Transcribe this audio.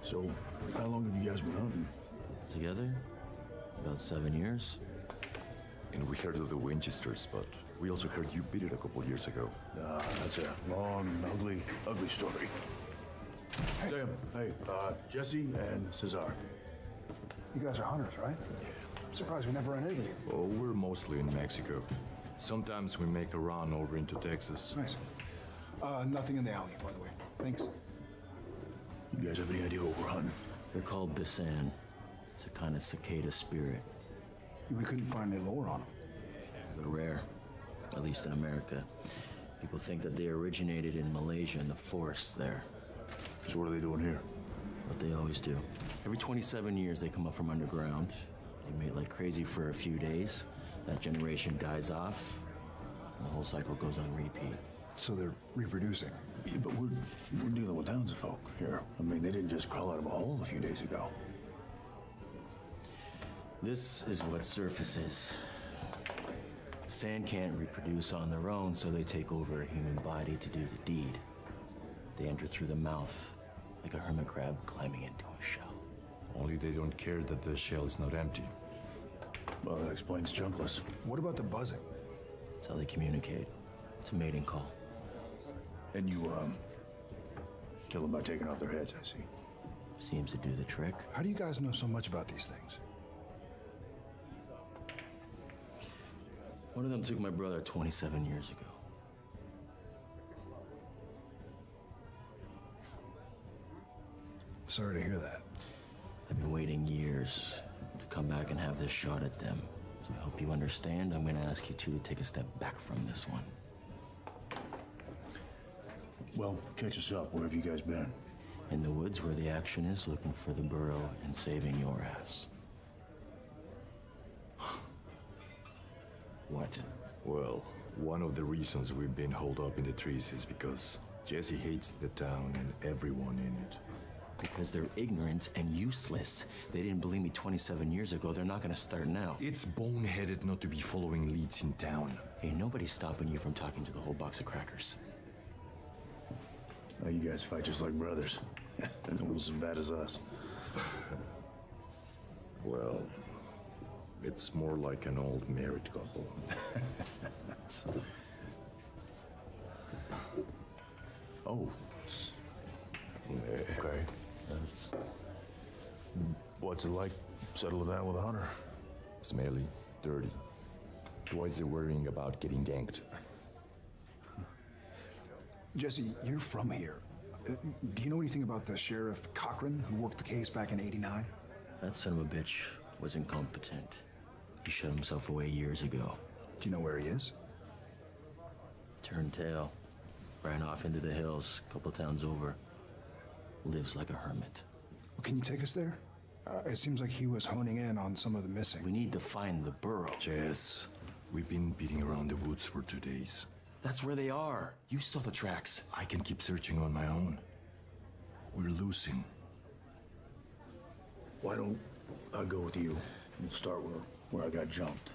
So, how long have you guys been hunting? Together? About 7 years. And we heard of the Winchesters, but we also heard you beat it a couple years ago. That's a long and ugly story. Hey. Sam, hey, Jesse and Cesar. You guys are hunters, right? I'm surprised we never ran into you. Oh, we're mostly in Mexico. Sometimes we make a run over into Texas. Nice. Nothing in the alley, by the way. Thanks. You guys have any idea what we're hunting? They're called bisan. It's a kind of cicada spirit. We couldn't find any lore on them. They're rare, at least in America. People think that they originated in Malaysia in the forests there. So what are they doing here? What they always do. Every 27 years they come up from underground. They mate like crazy for a few days. That generation dies off, and the whole cycle goes on repeat. So they're reproducing. Yeah, but we're dealing with townsfolk here. I mean, they didn't just crawl out of a hole a few days ago. This is what surfaces. Sand can't reproduce on their own, so they take over a human body to do the deed. They enter through the mouth, like a hermit crab climbing into a shell. Only they don't care that the shell is not empty. Well, that explains chunkless. What about the buzzing? That's how they communicate. It's a mating call. And you, kill them by taking off their heads, I see. Seems to do the trick. How do you guys know so much about these things? One of them took my brother 27 years ago. Sorry to hear that. I've been waiting years to come back and have this shot at them. So I hope you understand. I'm gonna ask you two to take a step back from this one. Well, catch us up. Where have you guys been? In the woods where the action is, looking for the burrow and saving your ass. What? Well, one of the reasons we've been holed up in the trees is because Jesse hates the town and everyone in it. Because they're ignorant and useless. They didn't believe me 27 years ago. They're not gonna start now. It's boneheaded not to be following leads in town. Hey, nobody's stopping you from talking to the whole box of crackers. Oh, you guys fight just like brothers. Almost as bad as us. Well, it's more like an old married couple. Oh. Okay. What's it like settling down with a hunter? Smelly, dirty. Twice worrying about getting ganked. Jesse, you're from here. Do you know anything about the Sheriff Cochran who worked the case back in '89? That son of a bitch was incompetent. He shut himself away years ago. Do you know where he is? Turned tail. Ran off into the hills, a couple towns over. Lives like a hermit. Well, can you take us there? It seems like he was honing in on some of the missing. We need to find the burrow. Jess, we've been beating around the woods for 2 days. That's where they are. You saw the tracks. I can keep searching on my own. We're losing. Why don't I go with you? We'll start where I got jumped.